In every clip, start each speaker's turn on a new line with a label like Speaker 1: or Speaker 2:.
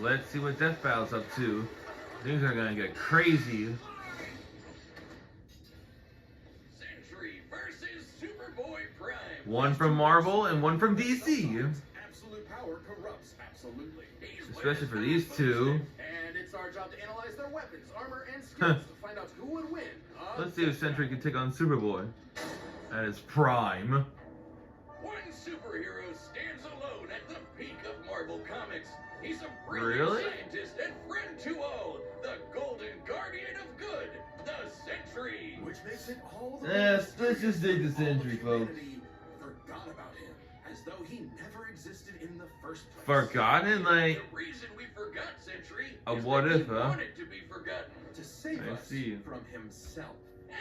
Speaker 1: Let's see what Death Battle's up to. Things are gonna get crazy.
Speaker 2: Sentry versus Superboy Prime.
Speaker 1: One from Marvel and one from DC.
Speaker 3: Absolute power corrupts absolutely.
Speaker 1: Especially for these two.
Speaker 3: And it's our job to analyze their weapons, armor, and skills to find out who would win.
Speaker 1: Let's see if Sentry can take on Superboy at his prime.
Speaker 2: One superhero stands alone at the peak of Marvel Comics. He's a brilliant
Speaker 1: Really?
Speaker 2: scientist and friend to all. The Golden Guardian of Good, the Sentry.
Speaker 3: Which makes it all the
Speaker 1: Yes, let's just take the Sentry, folks.
Speaker 3: Humanity forgot about him, as though he never existed in the first place.
Speaker 1: Forgotten? Like,
Speaker 2: The reason we forgot Sentry
Speaker 1: a
Speaker 2: is
Speaker 1: what
Speaker 2: that
Speaker 1: if,
Speaker 2: he
Speaker 1: huh?
Speaker 2: wanted to be forgotten.
Speaker 3: To save
Speaker 1: I
Speaker 3: us
Speaker 1: see.
Speaker 3: from himself.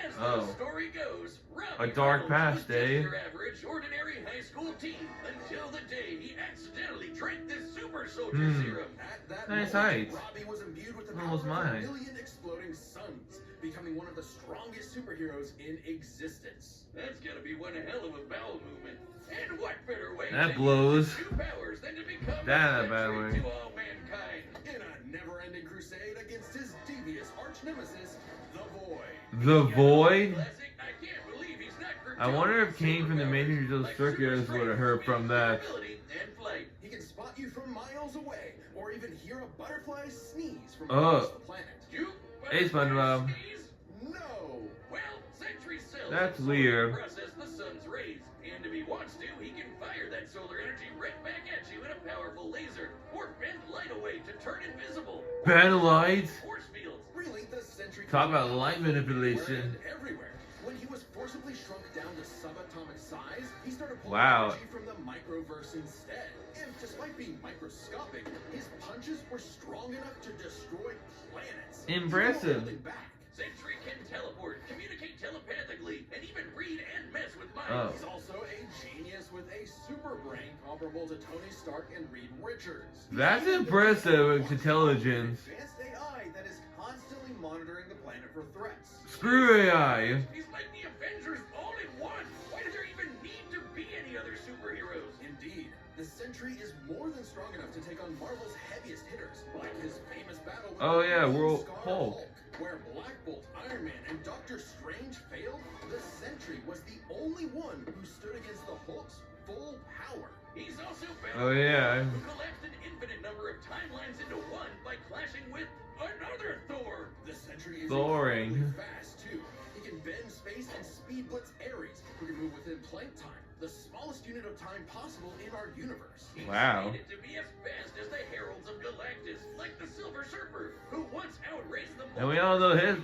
Speaker 2: As
Speaker 1: Oh.
Speaker 2: the story goes, Robbie
Speaker 1: A dark
Speaker 2: Reynolds
Speaker 1: past,
Speaker 2: was just
Speaker 1: eh?
Speaker 2: your average, ordinary high school teen until the day he accidentally drank this super soldier serum.
Speaker 3: At that
Speaker 1: Nice
Speaker 3: moment,
Speaker 1: height.
Speaker 3: Robbie was imbued with the
Speaker 1: Almost
Speaker 3: power of
Speaker 1: my height.
Speaker 3: a million exploding suns, becoming one of the strongest superheroes in existence.
Speaker 2: That's gotta be one hell of a bowel movement. And what better way
Speaker 1: That
Speaker 2: to
Speaker 1: blows.
Speaker 2: use his two powers than to become
Speaker 1: That
Speaker 2: a
Speaker 1: a bad
Speaker 2: Sentry
Speaker 1: way.
Speaker 2: to all mankind?
Speaker 3: In a never-ending crusade against his devious arch-nemesis, the Void.
Speaker 1: The Void?
Speaker 2: Classic, I can't believe he's not
Speaker 1: I wonder if Kane from the Major Joe Circus would have heard from that.
Speaker 2: And flight.
Speaker 3: He can spot you from miles away, or even hear a butterfly sneeze from
Speaker 1: Oh.
Speaker 3: across the planet.
Speaker 2: You
Speaker 1: Hey, SpongeBob.
Speaker 2: sneeze?
Speaker 3: No!
Speaker 2: Well, Sentry cells
Speaker 1: That's
Speaker 2: absorb
Speaker 1: weird.
Speaker 2: and process the sun's rays, and if he wants to, he can fire that solar energy right back at you in a powerful laser, or bend light away to turn invisible.
Speaker 1: Ben Light?
Speaker 2: Force fields.
Speaker 3: Really, the Sentry
Speaker 1: Talk about light manipulation.
Speaker 3: and everywhere. When he was forcibly shrunk down to subatomic size, he started pulling
Speaker 1: Wow.
Speaker 3: energy from the microverse instead. And despite being microscopic, his punches were strong enough to destroy planets.
Speaker 1: Impressive.
Speaker 3: No holding back.
Speaker 2: Sentry can teleport, communicate telepathically, and even read and mess with minds.
Speaker 1: Oh.
Speaker 3: He's also a genius with a super brain comparable to Tony Stark and Reed Richards.
Speaker 1: That's impressive intelligence.
Speaker 3: Advanced AI that is constantly monitoring the planet for threats.
Speaker 1: Screw AI.
Speaker 2: He's like the Avengers all in one. Why does there even need to be any other superheroes?
Speaker 3: Indeed, the Sentry is more than strong enough to take on Marvel's heaviest hitters, like his famous battle with
Speaker 1: Oh,
Speaker 3: the
Speaker 1: yeah,
Speaker 3: Green
Speaker 1: World
Speaker 3: Scar
Speaker 1: Hulk.
Speaker 3: Where Black Bolt, Iron Man, and Doctor Strange failed, the Sentry was the only one who stood against the Hulk's full power.
Speaker 2: He's also
Speaker 1: Oh, yeah.
Speaker 2: who collapsed an infinite number of timelines into one by clashing with another Thor.
Speaker 3: The Sentry is
Speaker 1: Boring.
Speaker 3: incredibly fast too. He can bend space and speed blitz Ares, who can move within planck time, the smallest unit of time possible in our universe.
Speaker 2: He's
Speaker 1: Wow.
Speaker 2: needed to be as fast as the Heralds of Galactus, like the Silver Surfer, who once outraced them.
Speaker 1: And we all know his.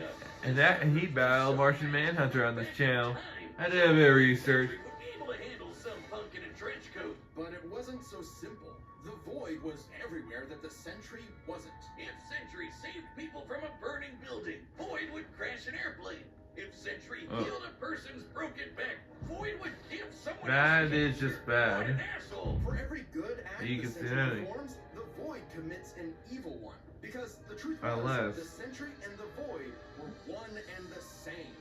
Speaker 1: And that he battled Martian Manhunter on this channel. I did a bit of research.
Speaker 2: Would be able to handle some punk in a trench coat.
Speaker 3: But it wasn't so simple. The Void was everywhere that the Sentry wasn't.
Speaker 2: If Sentry saved people from a burning building, Void would crash an airplane. If Sentry
Speaker 1: Oh.
Speaker 2: healed a person's broken back, Void would give someone
Speaker 1: That
Speaker 2: else a
Speaker 1: is
Speaker 2: cancer.
Speaker 1: just bad.
Speaker 2: What an asshole.
Speaker 3: For every good act
Speaker 1: You
Speaker 3: the
Speaker 1: can see
Speaker 3: Sentry
Speaker 1: that.
Speaker 3: performs, the Void commits an evil one. Because the truth
Speaker 1: Unless-
Speaker 3: was, the Sentry and the Void were one and the same.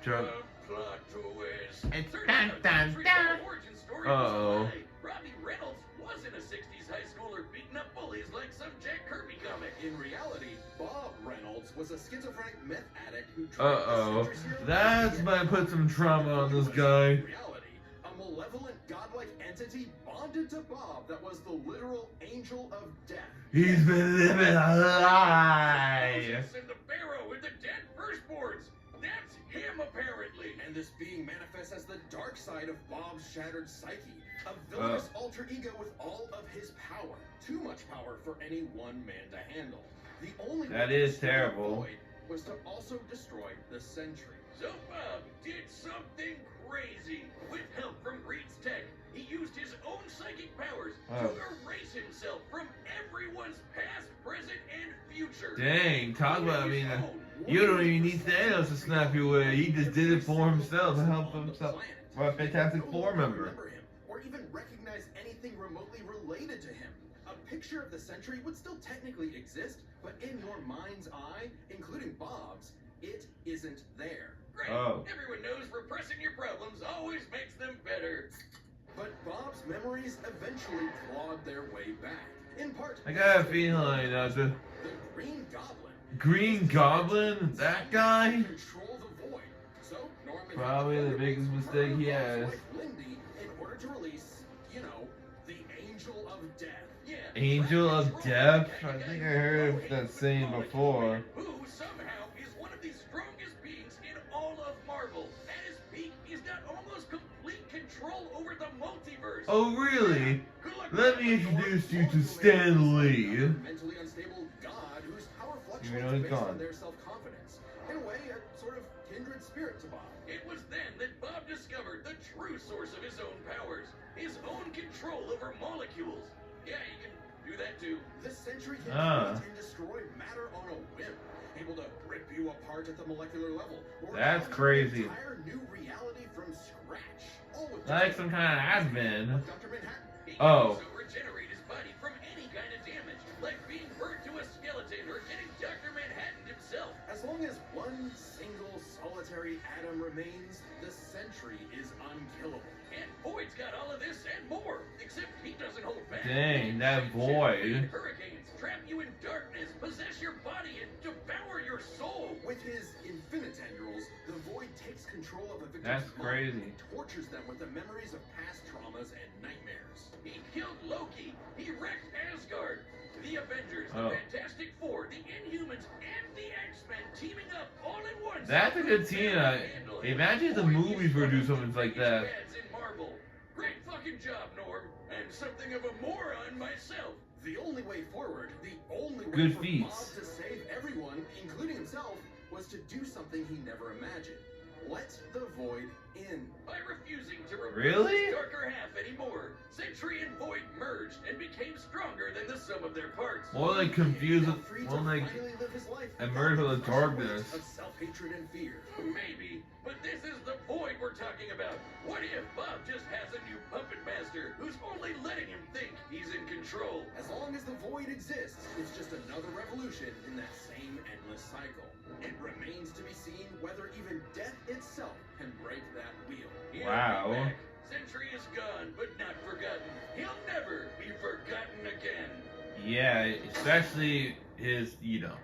Speaker 1: Drunk.
Speaker 2: Plot twist.
Speaker 1: It's
Speaker 2: Turns
Speaker 1: dun,
Speaker 2: out
Speaker 1: dun,
Speaker 2: Sentry's
Speaker 1: dun.
Speaker 2: whole origin story
Speaker 1: Uh-oh.
Speaker 2: was a lie. Robbie Reynolds wasn't a 60s high schooler beating up bullies like some Jack Kirby comic.
Speaker 3: In reality, Bob Reynolds was a schizophrenic meth addict who tried
Speaker 1: Uh-oh.
Speaker 3: the Sentry's hero
Speaker 1: That's
Speaker 3: to
Speaker 1: might put some trauma on this guy.
Speaker 3: In reality, a malevolent godlike entity bonded to Bob that was the literal angel of death.
Speaker 1: He's been living a lie.
Speaker 2: Moses and the Pharaoh and the dead firstborns. That's him, apparently.
Speaker 3: And this being manifests as the dark side of Bob's shattered psyche, a villainous alter ego with all of his power. Too much power for any one man to handle. The only
Speaker 1: That
Speaker 3: way to
Speaker 1: is
Speaker 3: destroy
Speaker 1: terrible.
Speaker 3: Void was to also destroy the Sentry.
Speaker 2: So Bob did something crazy. With help from Reed's tech, he used his own psychic powers
Speaker 1: Oh.
Speaker 2: to erase himself from everyone's past, present, and future.
Speaker 1: Dang, talk about, I mean, you don't even need Thanos to snap you away. He just did it for himself to help himself. What a Fantastic Four member.
Speaker 3: Remember him, or even recognize anything remotely related to him. A picture of the Sentry would still technically exist, but in your mind's eye, including Bob's, it isn't there.
Speaker 2: Great.
Speaker 1: Oh.
Speaker 2: Everyone knows repressing your problems always makes them better.
Speaker 3: But Bob's memories eventually clawed their way back. In part,
Speaker 1: I got a feeling like
Speaker 3: the Green Goblin.
Speaker 1: Green Goblin, that guy,
Speaker 3: Control the void. So Norman
Speaker 1: probably the biggest mistake he has.
Speaker 3: Wife Lindy in order to release, you know, the Angel of Death. Yeah.
Speaker 1: Angel of Death. I think I heard that saying before.
Speaker 2: Who somehow is one of the strongest beings in all of Marvel. At his peak, he's got almost complete control over the multiverse.
Speaker 1: Oh really? Let me introduce you to Stan Lee.
Speaker 3: Mentally unstable god whose power
Speaker 1: Even though
Speaker 3: fluctuates
Speaker 1: he's
Speaker 3: based on
Speaker 1: gone.
Speaker 3: their self-confidence. In a way, a sort of kindred spirit to Bob.
Speaker 2: It was then that Bob discovered the true source of his own powers, his own control over molecules. Yeah, he can do that too.
Speaker 3: The Sentry can
Speaker 1: Ah.
Speaker 3: create and destroy matter on a whim, able to rip you apart at the molecular level. Or
Speaker 1: That's
Speaker 3: create
Speaker 1: crazy.
Speaker 3: An entire new reality from scratch. All with
Speaker 1: Like some kind of admin.
Speaker 3: Dr. Manhattan.
Speaker 2: He can
Speaker 1: Oh.
Speaker 2: also regenerate his body from any kind of damage, like being burnt to a skeleton or getting Dr. Manhattan himself.
Speaker 3: As long as one single solitary atom remains, the Sentry is unkillable.
Speaker 2: And Void's got all of this and more, except he doesn't hold back.
Speaker 1: Dang, that Void.
Speaker 2: Hurricanes trap you in darkness, possess your body, and devour your soul.
Speaker 3: With his infinitendrils, the Void takes control of a victim's
Speaker 1: That's
Speaker 3: mind
Speaker 1: crazy.
Speaker 3: and tortures them with the memories of past traumas and nightmares.
Speaker 2: He killed Loki. He wrecked Asgard. The Avengers,
Speaker 1: Oh.
Speaker 2: the Fantastic Four, the Inhumans, and the X-Men teaming up all in one.
Speaker 1: That's a good team. Imagine if the movies were to do something like that.
Speaker 2: In Marvel. Great fucking job, Norm. I'm something of a moron myself.
Speaker 3: The only way forward, the only way
Speaker 1: Good
Speaker 3: for
Speaker 1: feats.
Speaker 3: Bob to save everyone, including himself, was to do something he never imagined. Let the Void in.
Speaker 2: By refusing to reveal
Speaker 1: Really?
Speaker 2: his darker half anymore, Sentry and Void merged and became stronger than the sum of their parts.
Speaker 1: More like confused
Speaker 3: Now
Speaker 1: with,
Speaker 3: free
Speaker 1: more
Speaker 3: to
Speaker 1: like
Speaker 3: finally live his life
Speaker 1: emerged
Speaker 3: without
Speaker 1: from the
Speaker 3: fresh waves
Speaker 1: darkness.
Speaker 3: of self-hatred and fear.
Speaker 2: Maybe, but this is the Void we're talking about. What if Bob just has a new puppet master who's only letting him think he's in control?
Speaker 3: As long as the Void exists, it's just another revolution in that same endless cycle. It remains to be seen whether even death itself can break that wheel.
Speaker 2: He'll
Speaker 1: Wow.
Speaker 2: be back. Sentry is gone, but not forgotten. He'll never be forgotten again.
Speaker 1: yeah, especially his, you know.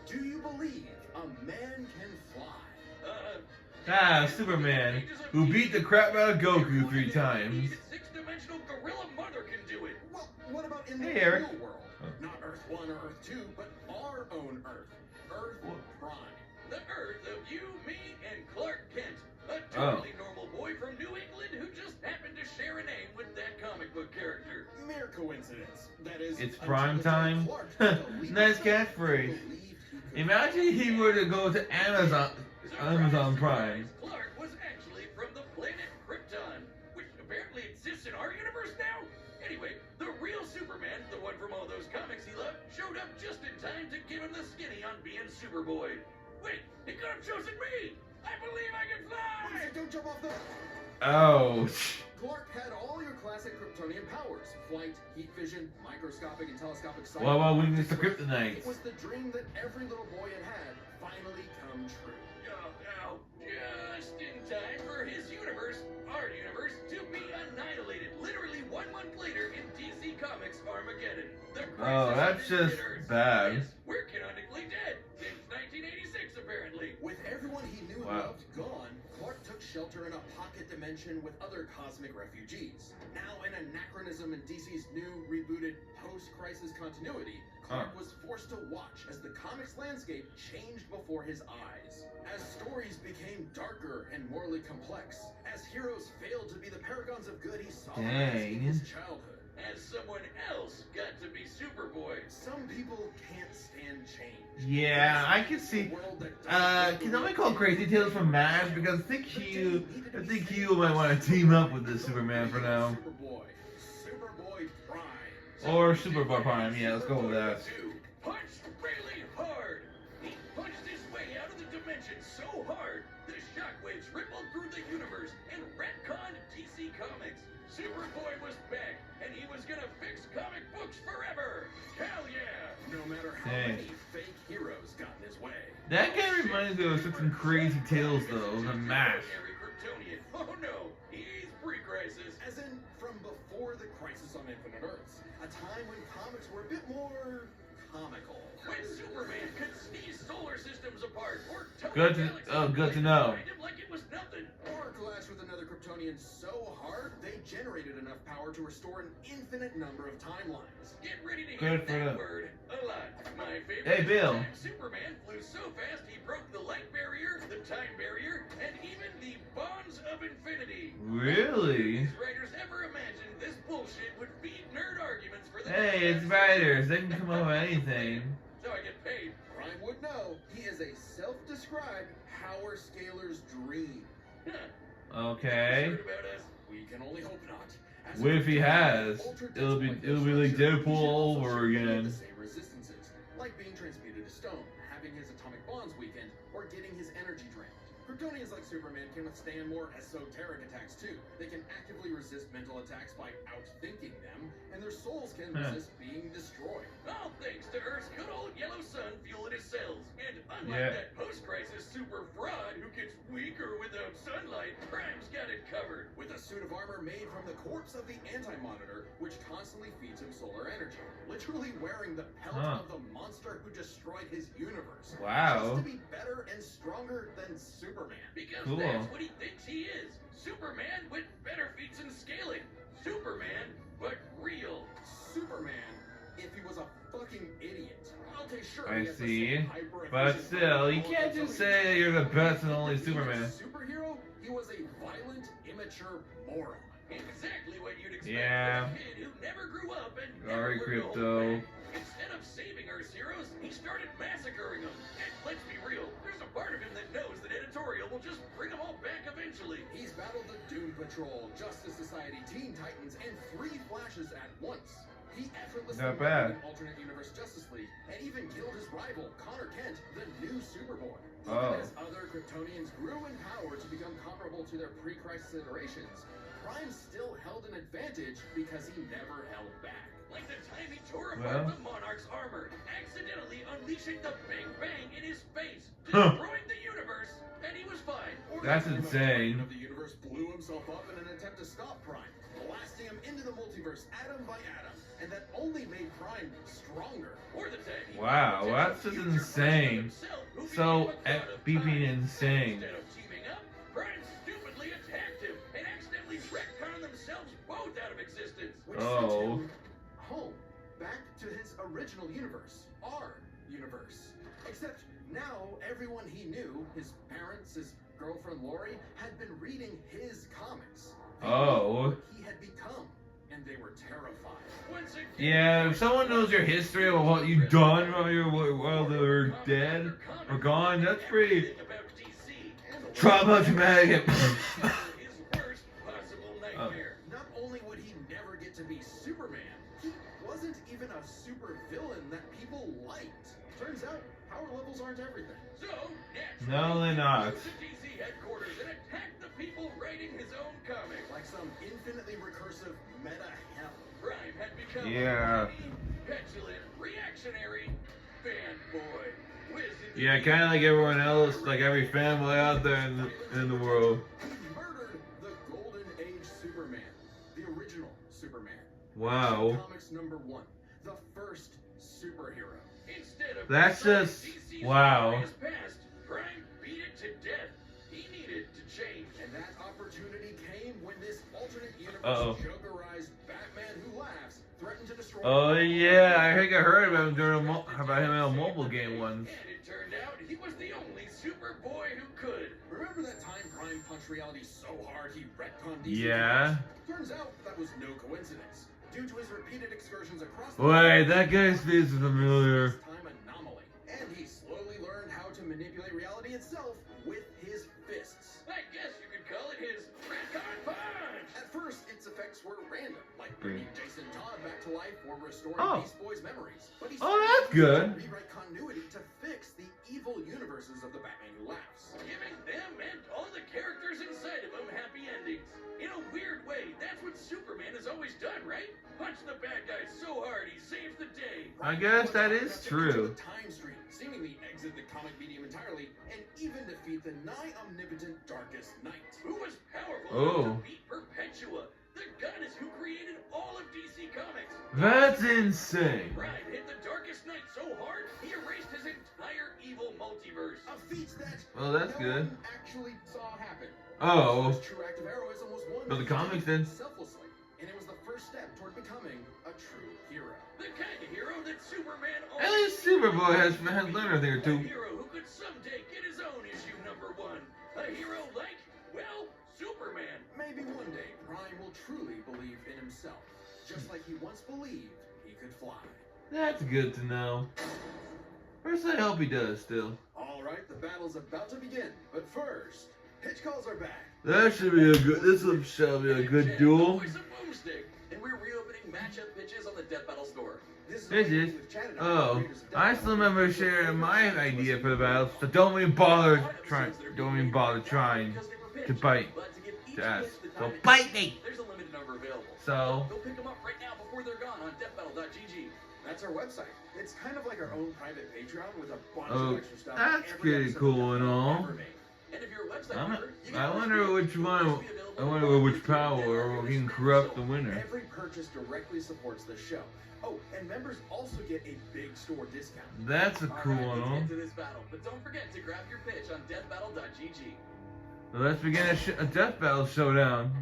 Speaker 3: Do you believe a man can fly?
Speaker 1: Superman, who beat the crap out of Goku 3 times.
Speaker 2: Six-dimensional gorilla mother can do it.
Speaker 3: Well, what about in the
Speaker 1: Hey, Eric.
Speaker 3: real world? Not Earth 1 or Earth 2, but our own Earth. Earth Prime.
Speaker 2: The Earth of you, me, and Clark Kent. A totally normal boy from New England who just happened to share a name with that comic book character.
Speaker 3: Mere coincidence. That is,
Speaker 1: It's
Speaker 3: until
Speaker 1: prime
Speaker 3: the day
Speaker 1: time.
Speaker 3: Clark had to leave
Speaker 1: Nice
Speaker 3: himself
Speaker 1: catchphrase.
Speaker 3: and believed he could
Speaker 1: Imagine he were to go to Amazon
Speaker 2: Surprise,
Speaker 1: Prime.
Speaker 2: Clark was actually from the planet Krypton, which apparently exists in our universe now. Anyway, the real Superman, the one from all those comics he loved, showed up just in time to give him the skinny on being Superboy. Wait, he could have chosen me! I believe I can fly!
Speaker 3: Hey, don't jump off the...
Speaker 1: Oh.
Speaker 3: Clark had all your classic Kryptonian powers. Flight, heat vision, microscopic and telescopic sight.
Speaker 1: What about weakness to kryptonite?
Speaker 3: It was the dream that every little boy had finally come true.
Speaker 2: Oh, just in time for his universe, our universe, to be annihilated literally 1 month later in DC Comics Armageddon. The crisis
Speaker 1: That's
Speaker 2: has
Speaker 1: just
Speaker 2: hit Earth.
Speaker 1: bad.
Speaker 2: Yes, we're canonically dead since 1986, apparently.
Speaker 3: With everyone he knew and
Speaker 1: Wow.
Speaker 3: loved gone, Clark took shelter in a pocket dimension with other cosmic refugees. Now an anachronism in DC's new, rebooted, post-crisis continuity, Clark was forced to watch as the comics landscape changed before his eyes. As stories became darker and morally complex, as heroes failed to be the paragons of good he saw as in his childhood.
Speaker 2: As someone else got to be Superboy.
Speaker 3: Some people can't stand change.
Speaker 1: Yeah, I can see. Can I call Crazy Tales from MASH? Because I think Hugh might want to team up with this Superman for now.
Speaker 3: Superboy Prime.
Speaker 1: Or Superboy Prime, yeah, let's go with that.
Speaker 2: Punched really hard. He punched his way out of the dimension so hard, the shockwaves rippled through the universe and retconned DC Comics. Superboy was back, and he was gonna fix comic books forever. Hell yeah!
Speaker 3: No matter how
Speaker 1: Dang.
Speaker 3: many fake heroes got in his way.
Speaker 1: That guy reminds me of some Crazy Tales, though, the MASH.
Speaker 2: Ordinary Kryptonian. Oh no, he's pre-crisis.
Speaker 3: As in, from before the crisis on Infinite Earths. a time when comics were a bit more comical.
Speaker 2: When Superman could sneeze solar systems apart or tow
Speaker 1: Good to-
Speaker 2: galaxies
Speaker 1: oh, good to
Speaker 2: away
Speaker 1: know.
Speaker 2: behind him like it was nothing.
Speaker 3: Or clash with another Kryptonian so hard, they generated enough power to restore an infinite number of timelines.
Speaker 2: Get ready to
Speaker 1: Good
Speaker 2: hit
Speaker 1: for
Speaker 2: that
Speaker 1: them.
Speaker 2: word a lot. My favorite
Speaker 1: Hey,
Speaker 2: is
Speaker 1: Bill.
Speaker 2: the time Superman flew so fast he broke the light barrier, the time barrier, and even the bonds of infinity.
Speaker 1: Really?
Speaker 2: These writers ever imagined this bullshit would feed nerd arguments for the
Speaker 1: Hey, it's writers. They can come up with anything.
Speaker 2: So I get paid.
Speaker 3: Prime would know he is a self-described power scaler's dream.
Speaker 2: Huh.
Speaker 1: Okay.
Speaker 2: Heard about us?
Speaker 3: We can only hope not. As
Speaker 1: What
Speaker 3: a
Speaker 1: if he
Speaker 3: Kryptonian,
Speaker 1: has?
Speaker 3: ultra
Speaker 1: It'll be
Speaker 3: dense
Speaker 1: like
Speaker 3: structure,
Speaker 1: Deadpool
Speaker 3: he should
Speaker 1: all
Speaker 3: also
Speaker 1: over
Speaker 3: share
Speaker 1: again.
Speaker 3: the same resistances, like being transmuted to stone, having his atomic bonds weakened, or getting his energy drained. Kryptonians like Superman can withstand more esoteric attacks too. They can actively resist mental attacks by outthinking them, and their souls can resist being destroyed.
Speaker 2: All thanks to Earth's good old yellow sun fueling his cells. And unlike
Speaker 1: Yeah.
Speaker 2: that post-crisis super fraud who gets weaker without sunlight, Prime's got it covered.
Speaker 3: With a suit of armor made from the corpse of the Anti-Monitor, which constantly feeds him solar energy. Literally wearing the pelt of the monster who destroyed his universe.
Speaker 1: Wow.
Speaker 3: Just to be better and stronger than Superman.
Speaker 2: Because
Speaker 1: Cool.
Speaker 2: that's what he thinks he is. Superman with better feats and scaling. Superman, but real.
Speaker 3: Superman, if he was a fucking idiot. Okay, sure.
Speaker 1: I
Speaker 3: he has the
Speaker 1: see.
Speaker 3: same hyper-efficient
Speaker 1: But still, you
Speaker 3: brain
Speaker 1: can't
Speaker 3: as
Speaker 1: just
Speaker 3: other
Speaker 1: say
Speaker 3: people.
Speaker 1: you're the best and
Speaker 3: If
Speaker 1: only
Speaker 3: he was a
Speaker 1: Superman.
Speaker 3: superhero, he was a violent, immature moron.
Speaker 2: Exactly what you'd expect
Speaker 1: Yeah.
Speaker 2: from a kid who never grew up and
Speaker 1: Sorry,
Speaker 2: never learned to hold
Speaker 1: Crypto.
Speaker 2: back. Instead of saving Earth's heroes, he started massacring them. And let's be real, there's a part of him that knows that editorial will just bring them all back eventually.
Speaker 3: He's battled the Doom Patrol, Justice Society, Teen Titans, and 3 Flashes at once. He effortlessly
Speaker 1: Not
Speaker 3: weaponed
Speaker 1: bad.
Speaker 3: an alternate universe Justice League, and even killed his rival, Connor Kent, the new Superboy.
Speaker 1: Oh.
Speaker 3: Even as other Kryptonians grew in power to become comparable to their pre-crisis iterations, Prime still held an advantage because he never held back.
Speaker 2: Like the time he tore
Speaker 1: Well.
Speaker 2: apart the Monarch's armor, accidentally unleashing the Bang Bang in his face,
Speaker 1: Huh.
Speaker 2: destroying the universe, and he was fine.
Speaker 3: Or
Speaker 1: That's
Speaker 3: the time a
Speaker 1: insane.
Speaker 3: Titan of the universe blew himself up in an attempt to stop Prime, blasting him into the multiverse atom by atom, and that only made Prime stronger.
Speaker 2: Or the time he
Speaker 1: Wow,
Speaker 2: protected
Speaker 1: that's
Speaker 2: the
Speaker 1: just
Speaker 2: future
Speaker 1: insane.
Speaker 2: himself, who
Speaker 1: So,
Speaker 2: became a god of
Speaker 1: beeping
Speaker 2: time.
Speaker 1: insane.
Speaker 2: Instead of teaming up, Prime stupidly attacked him and accidentally retconned themselves both out of existence.
Speaker 3: Which
Speaker 1: Oh.
Speaker 3: sent him home, back to his original universe, our universe. Except now everyone he knew, his parents, his girlfriend Lori, had been reading his comics. They
Speaker 1: Oh.
Speaker 3: knew what he had become, and they were terrified.
Speaker 2: Once again,
Speaker 1: Yeah, if someone knows your history of what you've done while they're dead or gone, that's pretty
Speaker 2: about DC.
Speaker 1: traumatic.
Speaker 2: His worst possible nightmare.
Speaker 3: Not only would he never get to be Superman, he wasn't even a super villain that people liked. Turns out, power levels aren't everything.
Speaker 2: So,
Speaker 1: No, they're
Speaker 2: naturally,
Speaker 1: not.
Speaker 2: he goes to DC headquarters and attacked the people writing his own comic.
Speaker 3: Like some infinitely recursive meta hell.
Speaker 2: Prime had become
Speaker 1: Yeah.
Speaker 2: a petty, petulant, reactionary fanboy.
Speaker 1: Yeah, kind of like everyone else, like every family out there in the world.
Speaker 3: He murdered the Golden Age Superman, the original Superman.
Speaker 1: Wow.
Speaker 3: Comics #1, the first superhero.
Speaker 2: Instead of
Speaker 1: That's
Speaker 2: restoring
Speaker 1: just-
Speaker 2: DC's
Speaker 1: wow.
Speaker 2: glorious past, Prime beat it to death. He needed to change.
Speaker 3: And that opportunity came when this alternate universe
Speaker 1: Uh-oh.
Speaker 3: Jokerized Batman Who Laughs threatened to destroy.
Speaker 1: Oh yeah, I think I heard about him during about him in a mobile game once.
Speaker 2: And it turned out he was the only Superboy who could.
Speaker 3: Remember that time Prime punched reality so hard he retconned DC?
Speaker 1: Yeah.
Speaker 3: Turns out that was no coincidence. Due to his repeated excursions across the
Speaker 1: Wait, that guy's face is familiar.
Speaker 3: time anomaly. And he slowly learned how to manipulate reality itself with his fists.
Speaker 2: I guess you could call it his retcon punch.
Speaker 3: At first, its effects were random, like bringing Jason Todd back to life or restoring
Speaker 1: Oh.
Speaker 3: Beast Boy's memories. But he
Speaker 1: Oh,
Speaker 3: started
Speaker 1: that's
Speaker 3: using it
Speaker 1: good.
Speaker 3: to rewrite continuity to fix the evil universes of the Batman Who Laughs.
Speaker 2: Giving them and all the characters inside of them happy endings. In a weird way, that's what Superman has always done, right? Punch the bad guy so hard he saves the day.
Speaker 1: I guess that is
Speaker 3: Enough to
Speaker 1: true.
Speaker 3: enter the time stream, seemingly exit the comic medium entirely, and even defeat the nigh omnipotent Darkest Knight.
Speaker 2: Who was powerful
Speaker 1: Oh.
Speaker 2: enough to beat Perpetua, the the gun is who created all of DC Comics.
Speaker 1: That's insane.
Speaker 2: Right, hit the Darkest Night so hard, he erased his entire evil multiverse.
Speaker 3: A feat that
Speaker 1: Well, that's
Speaker 3: no
Speaker 1: good.
Speaker 3: one actually saw happen.
Speaker 1: Oh,
Speaker 3: His true act of heroism was one
Speaker 1: but the
Speaker 3: that he
Speaker 1: comics
Speaker 3: did
Speaker 1: did.
Speaker 3: selflessly, and it was the first step toward becoming a true hero.
Speaker 2: The kind of hero that Superman
Speaker 1: At least Superboy has Leonard there
Speaker 2: A
Speaker 1: too.
Speaker 2: hero who could someday get his own issue #1. A hero like, well, Superman.
Speaker 3: Maybe one day Prime will truly believe in himself, just like he once believed he could fly.
Speaker 1: That's good to know. First, I hope he does still.
Speaker 3: All right, the battle's about to begin, but first, pitch calls are back.
Speaker 1: That should be a good. This shall be a good duel.
Speaker 2: Voice of Boomstick. And we're reopening matchup pitches on the Death Battle store.
Speaker 3: This is
Speaker 1: This
Speaker 3: what
Speaker 1: is.
Speaker 3: we've chatted about
Speaker 1: Oh,
Speaker 3: creators of Death
Speaker 1: I
Speaker 3: Battle.
Speaker 1: still remember sharing my idea for the battle. So don't even bother trying. Don't even bother trying to bite. To ask. So bite me.
Speaker 2: There's a limited number available.
Speaker 1: So.
Speaker 2: Go pick them up right now before they're gone on deathbattle.gg.
Speaker 3: That's our website. It's kind of like our own private Patreon with a bunch
Speaker 1: Oh,
Speaker 3: of extra stuff.
Speaker 1: that's
Speaker 3: every
Speaker 1: pretty
Speaker 3: episode
Speaker 1: cool
Speaker 3: of
Speaker 1: and all.
Speaker 3: ever made.
Speaker 2: And if you're a website
Speaker 1: I'm-
Speaker 2: member, you
Speaker 1: I
Speaker 2: get
Speaker 1: wonder
Speaker 2: first
Speaker 1: which
Speaker 2: pick.
Speaker 1: one.
Speaker 2: It'll be available
Speaker 1: I wonder which power
Speaker 2: Death
Speaker 1: can
Speaker 2: Battle
Speaker 1: corrupt the
Speaker 2: so
Speaker 1: winner.
Speaker 3: Every purchase directly supports the show. Oh, and members also get a big store discount.
Speaker 1: That's a cool
Speaker 2: Alright,
Speaker 1: one.
Speaker 2: let's
Speaker 1: Huh?
Speaker 2: get to this battle, but don't forget to grab your pitch on deathbattle.gg.
Speaker 1: So let's begin a death battle showdown.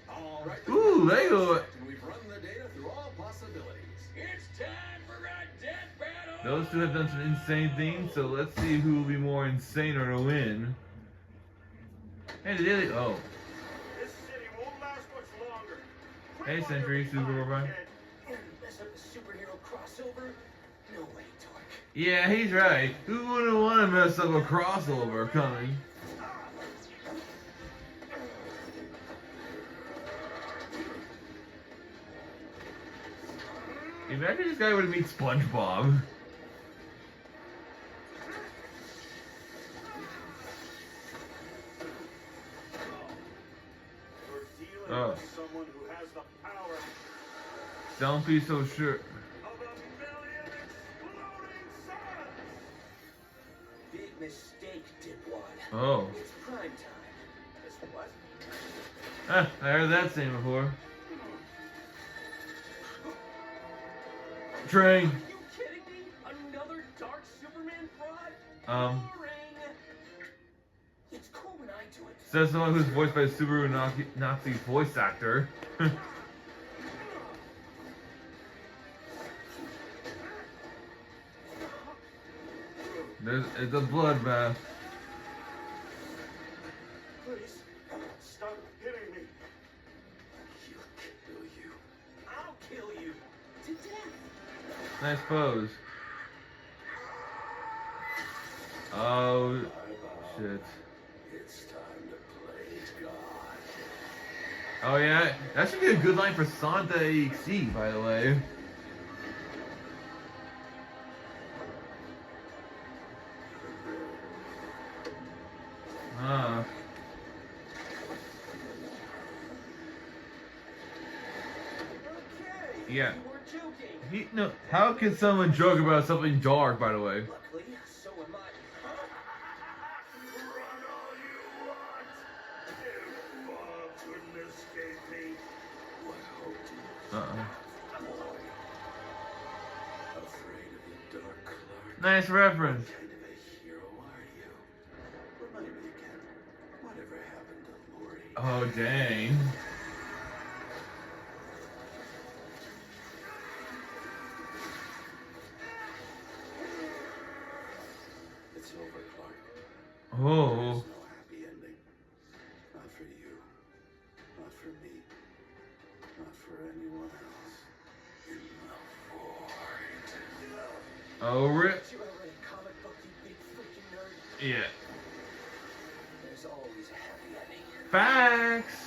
Speaker 3: All right.
Speaker 1: Ooh, Lego.
Speaker 3: And we've run the data through all possibilities.
Speaker 2: It's time for a death battle!
Speaker 1: Those two have done some insane things, so let's see who will be more insane or to win. Hey, the daily. Oh.
Speaker 4: This city won't last much longer.
Speaker 1: Hey, Sentry, Superboy.
Speaker 2: Mess up a superhero crossover? No way, Torque.
Speaker 1: Yeah, he's right. Who wouldn't want to mess up a crossover coming? Imagine this guy would meet SpongeBob.
Speaker 4: You're dealing
Speaker 1: Oh.
Speaker 4: with someone who has the power
Speaker 1: Don't be so sure.
Speaker 4: of a million exploding suns.
Speaker 2: Big mistake, dipwad.
Speaker 1: Oh.
Speaker 2: It's prime time. It's what?
Speaker 1: Ah, I heard that saying before. Train.
Speaker 2: Are you kidding me? Another Dark Superman fraud? Boring. It's cool when I do it.
Speaker 1: Says someone who's voiced by a Subaru Nazi voice actor. It's a bloodbath.
Speaker 4: Please, stop hitting me.
Speaker 2: He'll kill you. I'll kill you. To death.
Speaker 1: Nice pose. Oh, shit.
Speaker 2: It's time to play God.
Speaker 1: Oh yeah, that should be a good line for Santa EXE, by the way. Ah.
Speaker 2: Okay.
Speaker 1: Yeah.
Speaker 2: You were joking.
Speaker 1: No, how can someone joke about something dark, by the way?
Speaker 2: Luckily, so am I.
Speaker 4: Run all you want. If Bob couldn't escape me,
Speaker 2: What hope do you
Speaker 1: Uh-uh.
Speaker 2: Afraid of the dark, Clark?
Speaker 1: Nice reference.
Speaker 2: What kind of a hero are you? Remind me again. Whatever happened to Lori?
Speaker 1: Oh, dang.
Speaker 2: It's over, Clark.
Speaker 1: Oh.
Speaker 2: There's no happy ending. Not for you. Not for me. Not for anyone else. In the void.
Speaker 1: Oh, rip.
Speaker 2: You ever read a comic book, you big freaking nerd?
Speaker 1: Yeah.
Speaker 2: There's always a happy ending.
Speaker 1: Facts.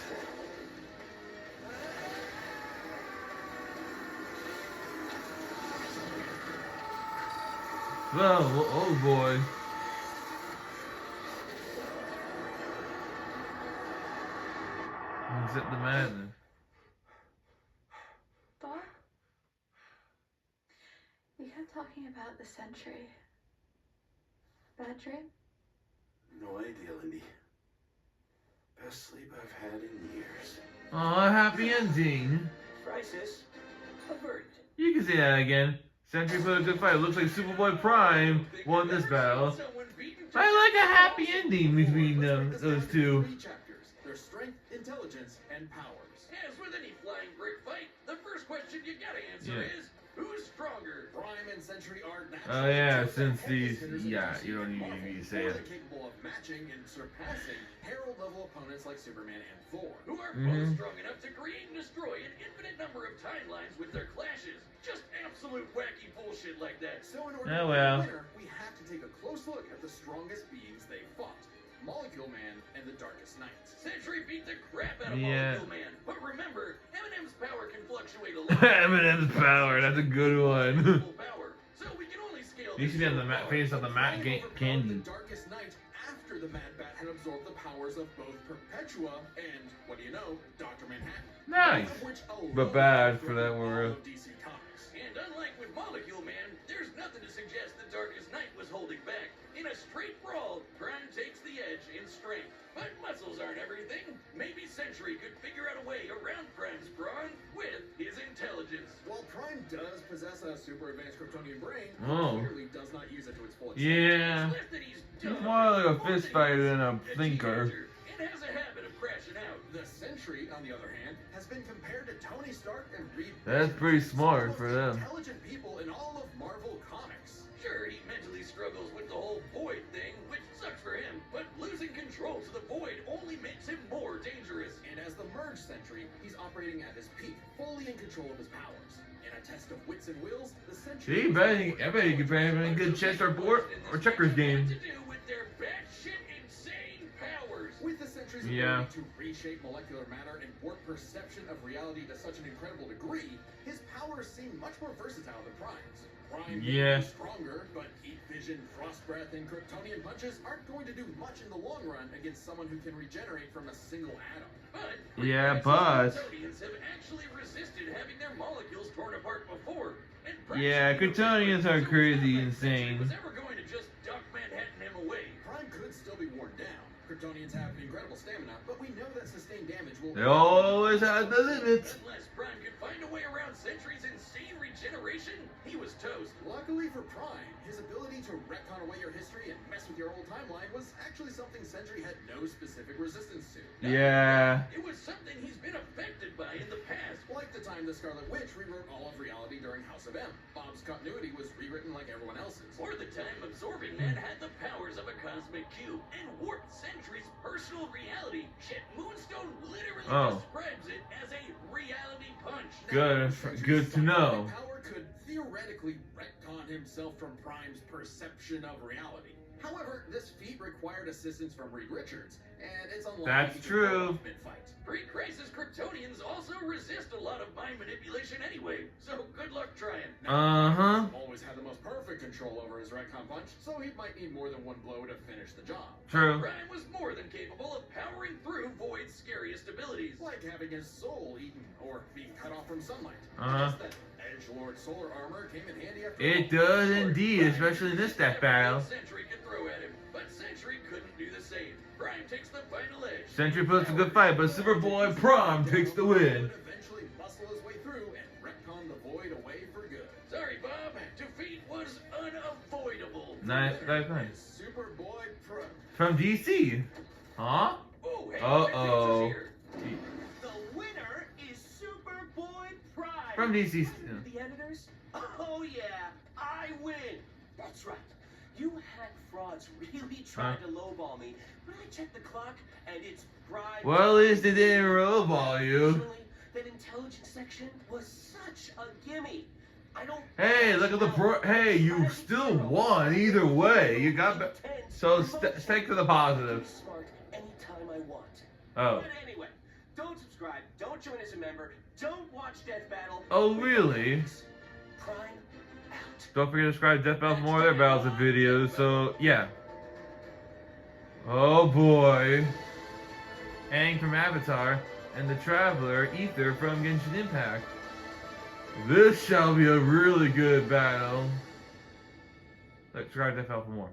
Speaker 1: Oh boy. Except the madness.
Speaker 5: Bob? We kept talking about the Sentry. Bad dream?
Speaker 2: No idea, Lindy.
Speaker 3: Best sleep I've had in years.
Speaker 1: Aw, happy ending.
Speaker 2: Crisis averted.
Speaker 1: You can say that again. Sentry put a good fight. Looks like Superboy Prime won this battle. I like a happy ending between those two.
Speaker 3: 3 chapters. Their strength, intelligence, and powers.
Speaker 2: As with any flying brick fight, the first question you gotta answer is, who's stronger?
Speaker 3: Prime and Sentry are
Speaker 1: Oh yeah,
Speaker 3: naturally
Speaker 1: since
Speaker 3: the
Speaker 1: these,
Speaker 3: hitters in
Speaker 1: yeah,
Speaker 3: DC
Speaker 1: you don't
Speaker 3: and
Speaker 1: need
Speaker 3: Marvel,
Speaker 1: me to say
Speaker 3: more
Speaker 1: it.
Speaker 3: than capable of matching and surpassing Herald-level opponents like Superman and Thor.
Speaker 2: Who are both strong enough to create and destroy an infinite number of timelines with their clashes. Just absolute wacky bullshit like that.
Speaker 3: So in order
Speaker 1: Oh,
Speaker 3: to
Speaker 1: well.
Speaker 3: win the winner, we have to take a close look at the strongest beings they fought. Molecule Man and the Darkest Knight.
Speaker 2: Sentry beat the crap out of
Speaker 1: Yeah.
Speaker 2: Molecule Man. But remember, Eminem's power can fluctuate a lot.
Speaker 1: Eminem's power, that's a good one.
Speaker 2: Full power. So we can only scale
Speaker 1: You should be on the face of the Matt
Speaker 3: Prime overpowered
Speaker 1: Candy.
Speaker 3: the Darkest Knight after the Mad Bat had absorbed the powers of both Perpetua and, what do you know, Dr. Manhattan.
Speaker 1: Nice.
Speaker 3: Both of which alone
Speaker 1: But bad for
Speaker 3: threatened
Speaker 1: that
Speaker 3: all
Speaker 1: world.
Speaker 3: of DC Comics.
Speaker 2: And unlike with Molecule Man, there's nothing to suggest the Darkest Knight was holding back. In a straight brawl, Prime takes the edge in strength. But muscles aren't everything. Maybe Sentry could figure out a way around Prime's brawn with his intelligence.
Speaker 3: While Prime does possess a super advanced Kryptonian brain,
Speaker 1: Oh.
Speaker 3: he clearly does not use it to its full extent.
Speaker 1: Yeah.
Speaker 2: It's less that he's
Speaker 1: He's
Speaker 2: dumb,
Speaker 1: more like a
Speaker 2: more
Speaker 1: fist
Speaker 2: that
Speaker 1: fighter
Speaker 2: he's
Speaker 1: than a thinker.
Speaker 2: teenager and has a habit of crashing out.
Speaker 3: The Sentry, on the other hand, has been compared to Tony Stark and Reed
Speaker 1: That's
Speaker 3: Richards,
Speaker 1: pretty
Speaker 3: some
Speaker 1: smart
Speaker 3: of the
Speaker 1: for
Speaker 3: most
Speaker 1: them.
Speaker 3: intelligent people in all of Marvel Comics.
Speaker 2: Sure, he mentally struggles with the whole void thing, which sucks for him, but losing control to the void only makes him more dangerous.
Speaker 3: And as the Merge Sentry, he's operating at his peak, fully in control of his powers. In a test of wits and wills, the Sentry...
Speaker 1: See, I bet you could play him in a good chess or board or checkers game.
Speaker 2: To do with their batshit insane powers.
Speaker 3: With the Sentry's
Speaker 1: Yeah.
Speaker 3: ability to reshape molecular matter and warp perception of reality to such an incredible degree, his powers seem much more versatile than Prime's. Prime may
Speaker 1: Yeah.
Speaker 3: be stronger, but heat vision, frost breath, and Kryptonian punches aren't going to do much in the long run against someone who can regenerate from a single atom.
Speaker 2: But
Speaker 1: Yeah, but-
Speaker 2: Kryptonians have actually resisted having their molecules torn apart before. And Prime
Speaker 1: Yeah,
Speaker 2: should be
Speaker 1: Kryptonians are
Speaker 2: so
Speaker 1: crazy
Speaker 2: it's not like Sentry
Speaker 1: insane.
Speaker 2: was ever going to just duck Manhattan him away.
Speaker 3: Prime could still be worn down. Kryptonians have incredible stamina, but we know that sustained damage will...
Speaker 1: They always had the limits.
Speaker 2: Unless Prime could find a way around Sentry's insane regeneration, he was toast.
Speaker 3: Luckily for Prime, his ability to retcon away your history and mess with your old timeline was actually something Sentry had no specific resistance to.
Speaker 1: Yeah.
Speaker 2: It was something he's been affected by in the past.
Speaker 3: Like the time the Scarlet Witch rewrote all of reality during House of M. Bob's continuity was rewritten like everyone else's.
Speaker 2: Or the time Absorbing Man had the powers of a cosmic cube and warped Sentry's personal reality. Shit, Moonstone literally describes it as a reality punch.
Speaker 1: Good.
Speaker 3: Sentry's
Speaker 1: Good to know.
Speaker 3: power could theoretically retcon himself from Prime's perception of reality. However, this feat required assistance from Reed Richards, and it's unlikely
Speaker 1: That's
Speaker 3: he could
Speaker 1: true.
Speaker 3: pull off mid-fight.
Speaker 2: Pre-crisis Kryptonians also resist a lot of mind manipulation anyway, so good luck trying.
Speaker 1: Uh-huh.
Speaker 3: Always had the most perfect control over his retcon punch, so he might need more than one blow to finish the job.
Speaker 1: True.
Speaker 2: Prime was more than capable of powering through Void's scariest abilities.
Speaker 3: Like having his soul eaten, or being cut off from sunlight.
Speaker 1: Uh-huh.
Speaker 3: Just that Edgelord solar armor came in handy after
Speaker 1: It
Speaker 3: all.
Speaker 1: does indeed, especially in this death battle.
Speaker 2: Sentry could throw at him, but Sentry couldn't do the same. Prime takes the final edge.
Speaker 1: Sentry puts a good fight, but Superboy Prime takes the win.
Speaker 3: Would eventually muscle his way through and retcon the void away for good.
Speaker 2: Sorry, Bob. Defeat was unavoidable.
Speaker 1: Nice, nice, nice.
Speaker 3: Superboy Pro.
Speaker 1: From DC. Huh?
Speaker 2: Oh, hey,
Speaker 1: Uh-oh.
Speaker 2: my picture's here.
Speaker 6: The winner is Superboy Prime.
Speaker 1: From DC.
Speaker 6: The editors? Oh yeah, I win. That's right. You hack frauds really tried to lowball me, but I checked the clock and it's Prime.
Speaker 1: Well, at least they didn't lowball you.
Speaker 6: Additionally, that intelligence section was such a gimme. I don't.
Speaker 1: Hey, look at the hey, you still won either way. You got so stick to the positive.
Speaker 6: Smart anytime I want.
Speaker 1: Oh.
Speaker 6: But anyway, don't subscribe, don't join as a member, don't watch Death Battle.
Speaker 1: Oh, really?
Speaker 6: Prime out.
Speaker 1: Don't forget to subscribe to Death Battle for more of their battles and videos. So yeah. Oh boy. Aang from Avatar and the Traveler Ether from Genshin Impact. This shall be a really good battle. Subscribe to Death Battle for more.